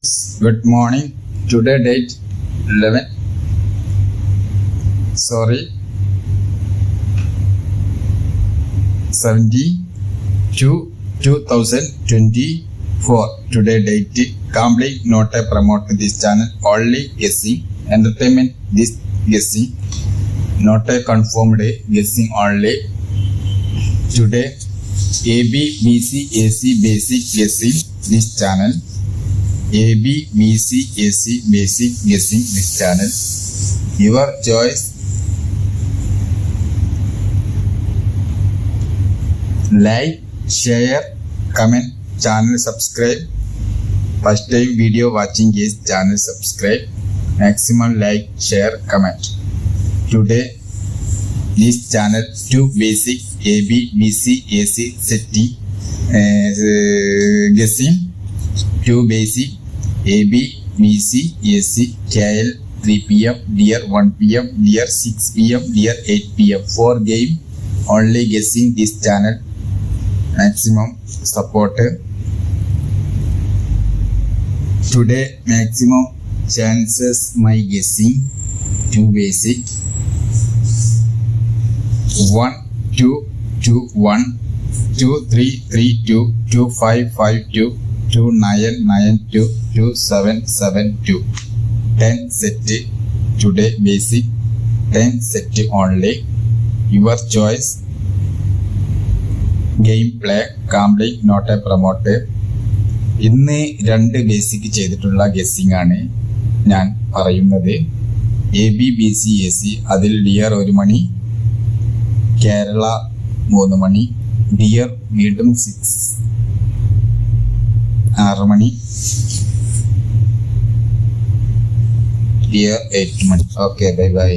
Good morning. Today date 11. 2024. Today date. Complete not a promote this channel. Only guessing. Entertainment this guessing. Not a confirmed guessing only. Today AB, BC, AC basic guessing this channel. AB, BC, AC basic guessing this channel. Your choice. Like, share, comment, channel subscribe. First time video watching is channel subscribe. Maximum like, share, comment. Today this channel 2 basic AB, BC, AC setting guessing. 2 basic AB, BC, AC, KL, 3 PM, Dear 1 PM, Dear 6 PM, Dear 8 PM. 4 game only guessing this channel. Maximum support. Today maximum chances my guessing 2 basic 1 2 2 1 2 3 3 2 2 5 5 2 2 9 9 2 2 7 7 2 10 set. Today basic 10 set only. Your choice. Game play complete not a promote. ഇന്ന് 2 basic ചെയ്തിട്ടുള്ള guessing ആണ് ഞാൻ പറയുന്നത്. AB, BC, AC അതിൽ dear 1 മണി, കേരള 3 മണി, dear വീണ്ടും 6 മണി, ഡിയർ 8 മണി. Okay, bye by.